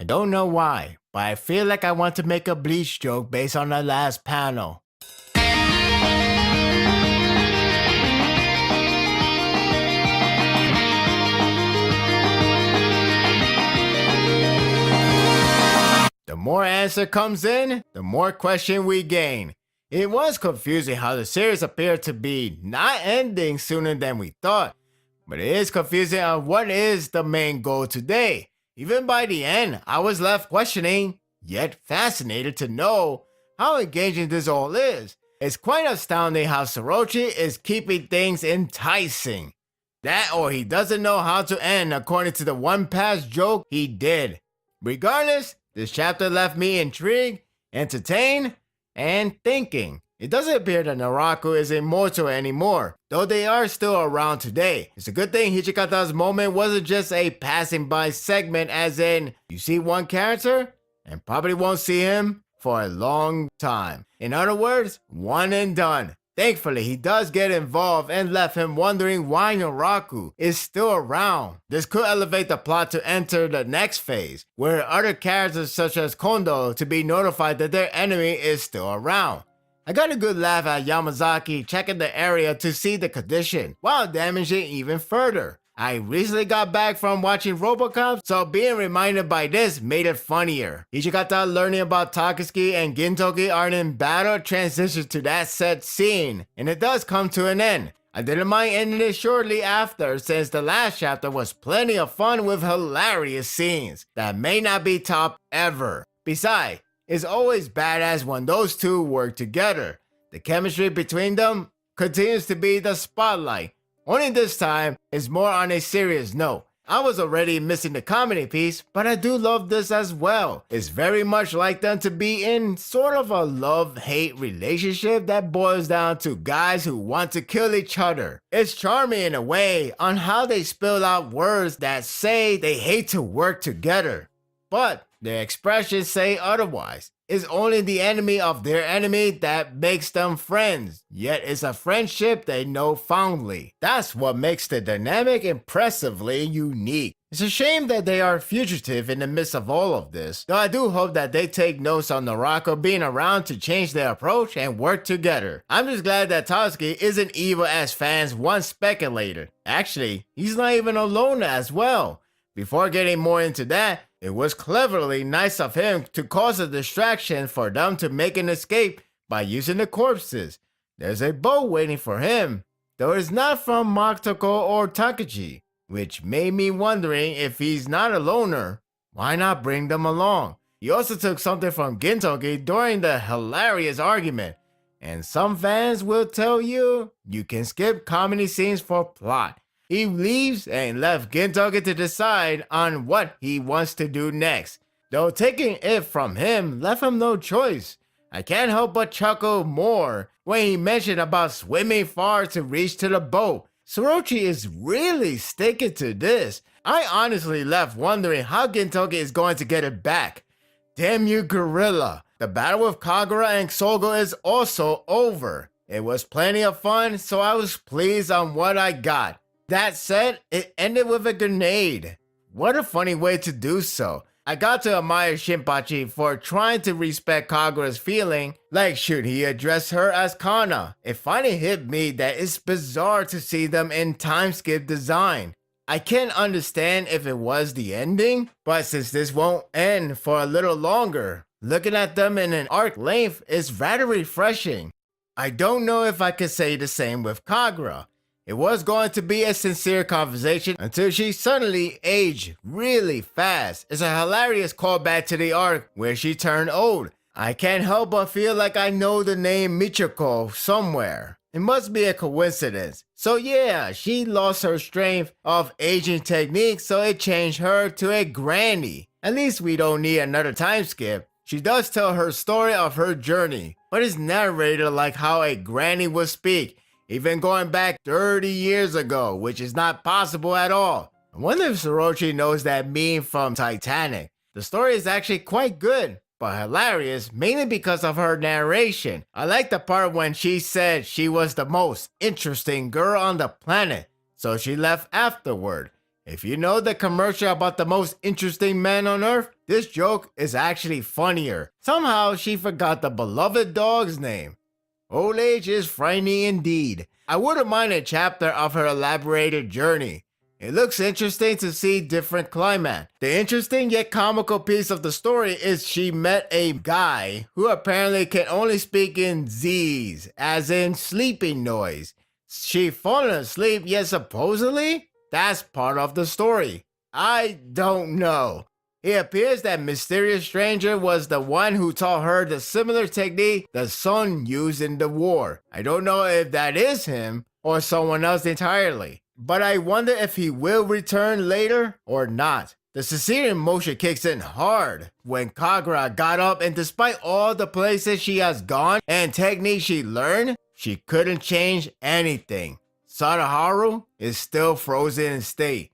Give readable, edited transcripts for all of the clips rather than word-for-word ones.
I don't know why, but I feel like I want to make a Bleach joke based on the last panel. The more answer comes in, the more question we gain. It was confusing how the series appeared to be not ending sooner than we thought, but it is confusing on what is the main goal today. Even by the end, I was left questioning, yet fascinated to know how engaging this all is. It's quite astounding how Sorochi is keeping things enticing. That or he doesn't know how to end according to the one past joke he did. Regardless, this chapter left me intrigued, entertained, and thinking. It doesn't appear that Naraku is immortal anymore, though they are still around today. It's a good thing Hijikata's moment wasn't just a passing by segment, as in, you see one character, and probably won't see him for a long time. In other words, one and done. Thankfully, he does get involved and left him wondering why Naraku is still around. This could elevate the plot to enter the next phase, where other characters such as Kondo to be notified that their enemy is still around. I got a good laugh at Yamazaki checking the area to see the condition, while damaging even further. I recently got back from watching RoboCop, so being reminded by this made it funnier. Hijikata learning about Takasuki and Gintoki are in battle transitions to that set scene, and it does come to an end. I didn't mind ending it shortly after, since the last chapter was plenty of fun with hilarious scenes that may not be topped ever. Besides, it's always badass when those two work together. The chemistry between them continues to be the spotlight. Only this time, it's more on a serious note. I was already missing the comedy piece, but I do love this as well. It's very much like them to be in sort of a love-hate relationship that boils down to guys who want to kill each other. It's charming in a way on how they spill out words that say they hate to work together, but their expressions say otherwise. It's only the enemy of their enemy that makes them friends, yet it's a friendship they know fondly. That's what makes the dynamic impressively unique. It's a shame that they are fugitive in the midst of all of this, though I do hope that they take notes on Naraku being around to change their approach and work together. I'm just glad that Tatsuki isn't evil as fans once speculated. Actually, he's not even alone as well. Before getting more into that, it was cleverly nice of him to cause a distraction for them to make an escape by using the corpses. There's a boat waiting for him, though it's not from Makutoko or Takachi, which made me wondering if he's not a loner, why not bring them along? He also took something from Gintoki during the hilarious argument, and some fans will tell you you can skip comedy scenes for plot. He leaves and left Gintoki to decide on what he wants to do next, though taking it from him left him no choice. I can't help but chuckle more when he mentioned about swimming far to reach to the boat. Sorochi is really sticking to this. I honestly left wondering how Gintoki is going to get it back. Damn you, Gorilla. The battle with Kagura and Sogo is also over. It was plenty of fun, so I was pleased on what I got. That said, it ended with a grenade. What a funny way to do so. I got to admire Shinpachi for trying to respect Kagura's feeling, like should he address her as Kana. It finally hit me that it's bizarre to see them in time skip design. I can't understand if it was the ending, but since this won't end for a little longer, looking at them in an arc length is rather refreshing. I don't know if I could say the same with Kagura. It was going to be a sincere conversation until she suddenly aged really fast. It's a hilarious callback to the arc where she turned old. I can't help but feel like I know the name Michiko somewhere. It must be a coincidence. So yeah, she lost her strength of aging technique, so it changed her to a granny. At least we don't need another time skip. She does tell her story of her journey, but it's narrated like how a granny would speak, even going back 30 years ago, which is not possible at all. I wonder if Sorochi knows that meme from Titanic. The story is actually quite good, but hilarious, mainly because of her narration. I like the part when she said she was the most interesting girl on the planet, so she left afterward. If you know the commercial about the most interesting man on earth, this joke is actually funnier. Somehow she forgot the beloved dog's name. Old age is frightening indeed. I wouldn't mind a chapter of her elaborated journey. It looks interesting to see different climax. The interesting yet comical piece of the story is she met a guy who apparently can only speak in Z's, as in sleeping noise. She fallen asleep, yet supposedly that's part of the story. I don't know. It appears that mysterious stranger was the one who taught her the similar technique the son used in the war. I don't know if that is him or someone else entirely, but I wonder if he will return later or not. The Caesarean motion kicks in hard when Kagura got up, and despite all the places she has gone and techniques she learned, she couldn't change anything. Sadaharu is still frozen in state.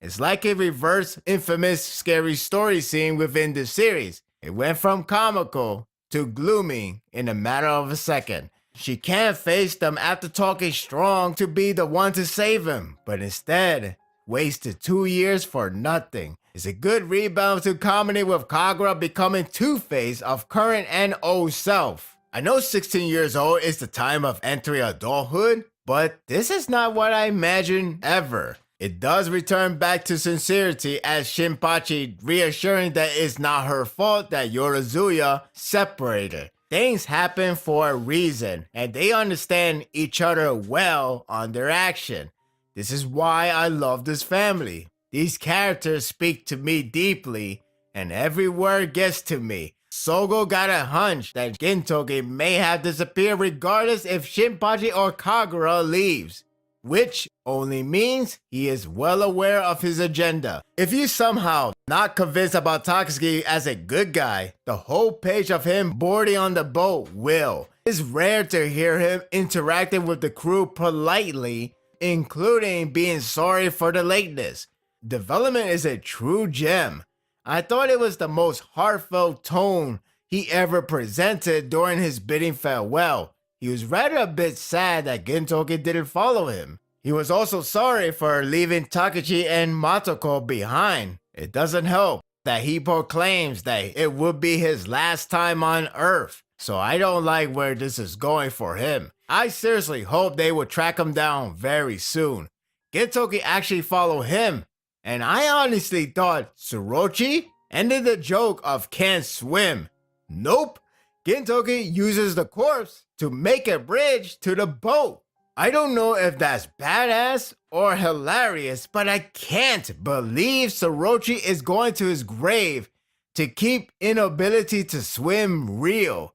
It's like a reverse infamous scary story scene within the series. It went from comical to gloomy in a matter of a second. She can't face them after talking strong to be the one to save him, but instead wasted 2 years for nothing. It's a good rebound to comedy with Kagura becoming Two-Face of current and old self. I know 16 years old is the time of entering adulthood, but this is not what I imagined ever. It does return back to sincerity as Shinpachi reassuring that it's not her fault that Yorizuya separated. Things happen for a reason, and they understand each other well on their action. This is why I love this family. These characters speak to me deeply, and every word gets to me. Sogo got a hunch that Gintoki may have disappeared regardless if Shinpachi or Kagura leaves, which only means he is well aware of his agenda. If you somehow not convinced about Tatsuki as a good guy, the whole page of him boarding on the boat will. It's rare to hear him interacting with the crew politely, including being sorry for the lateness. Development is a true gem. I thought it was the most heartfelt tone he ever presented during his bidding farewell. He was rather a bit sad that Gintoki didn't follow him. He was also sorry for leaving Takechi and Matoko behind. It doesn't help that he proclaims that it would be his last time on Earth. So I don't like where this is going for him. I seriously hope they will track him down very soon. Gintoki actually followed him, and I honestly thought Tsuruchi ended the joke of can't swim. Nope. Gintoki uses the corpse to make a bridge to the boat. I don't know if that's badass or hilarious, but I can't believe Tsuruchi is going to his grave to keep inability to swim real.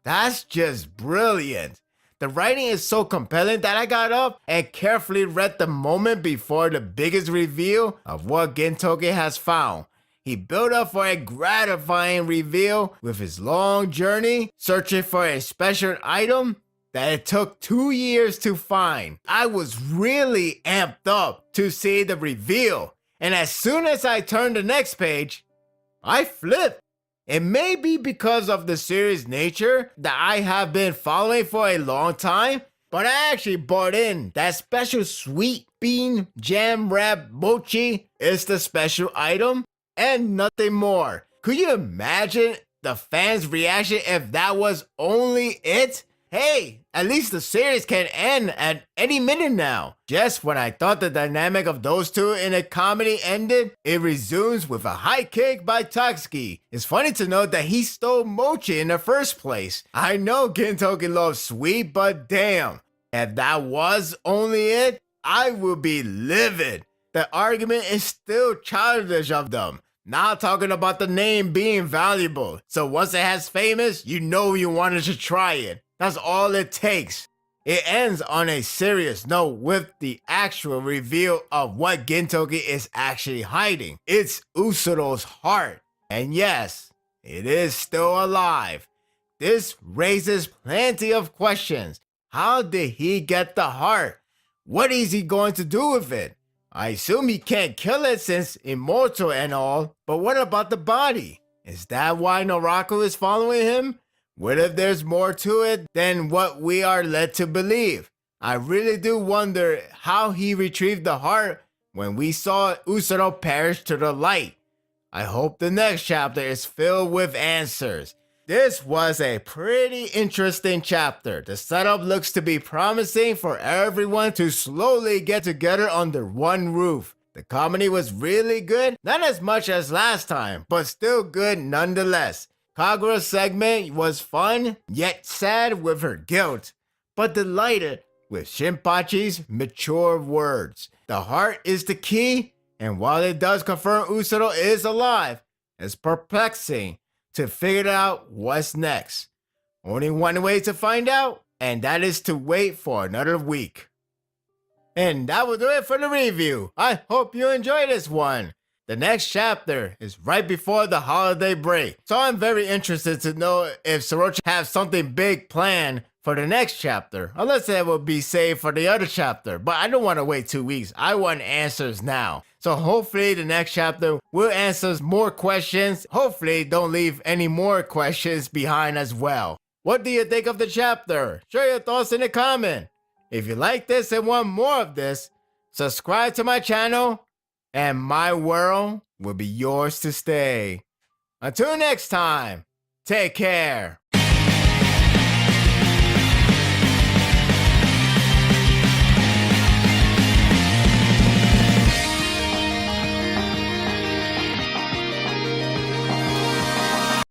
That's just brilliant. The writing is so compelling that I got up and carefully read the moment before the biggest reveal of what Gintoki has found. He built up for a gratifying reveal with his long journey searching for a special item that it took 2 years to find. I was really amped up to see the reveal, and as soon as I turned the next page, I flipped. It may be because of the series nature that I have been following for a long time, but I actually bought in that special sweet bean jam wrap mochi is the special item and nothing more. Could you imagine the fans' reaction if that was only it? Hey, at least the series can end at any minute now. Just when I thought the dynamic of those two in a comedy ended, it resumes with a high kick by Tatsuki. It's funny to note that he stole mochi in the first place. I know Gintoki loves sweet, but damn, if that was only it, I would be livid. The argument is still childish of them. Not talking about the name being valuable. So once it has famous, you know you wanted to try it. That's all it takes. It ends on a serious note with the actual reveal of what Gintoki is actually hiding. It's Usuro's heart. And yes, it is still alive. This raises plenty of questions. How did he get the heart? What is he going to do with it? I assume he can't kill it since immortal and all, but what about the body? Is that why Naraku is following him? What if there's more to it than what we are led to believe? I really do wonder how he retrieved the heart when we saw Usono perish to the light. I hope the next chapter is filled with answers. This was a pretty interesting chapter. The setup looks to be promising for everyone to slowly get together under one roof. The comedy was really good, not as much as last time, but still good nonetheless. Kagura's segment was fun, yet sad with her guilt, but delighted with Shinpachi's mature words. The heart is the key, and while it does confirm Usono is alive, it's perplexing to figure out what's next. Only one way to find out, and that is to wait for another week. And that will do it for the review. I hope you enjoyed this one. The next chapter is right before the holiday break, so I'm very interested to know if Sorochi has something big planned for the next chapter, unless it will be saved for the other chapter. But I don't want to wait 2 weeks. I want answers now. So hopefully the next chapter will answer more questions. Hopefully don't leave any more questions behind as well. What do you think of the chapter? Share your thoughts in the comment. If you like this and want more of this, subscribe to my channel and my world will be yours to stay. Until next time, take care.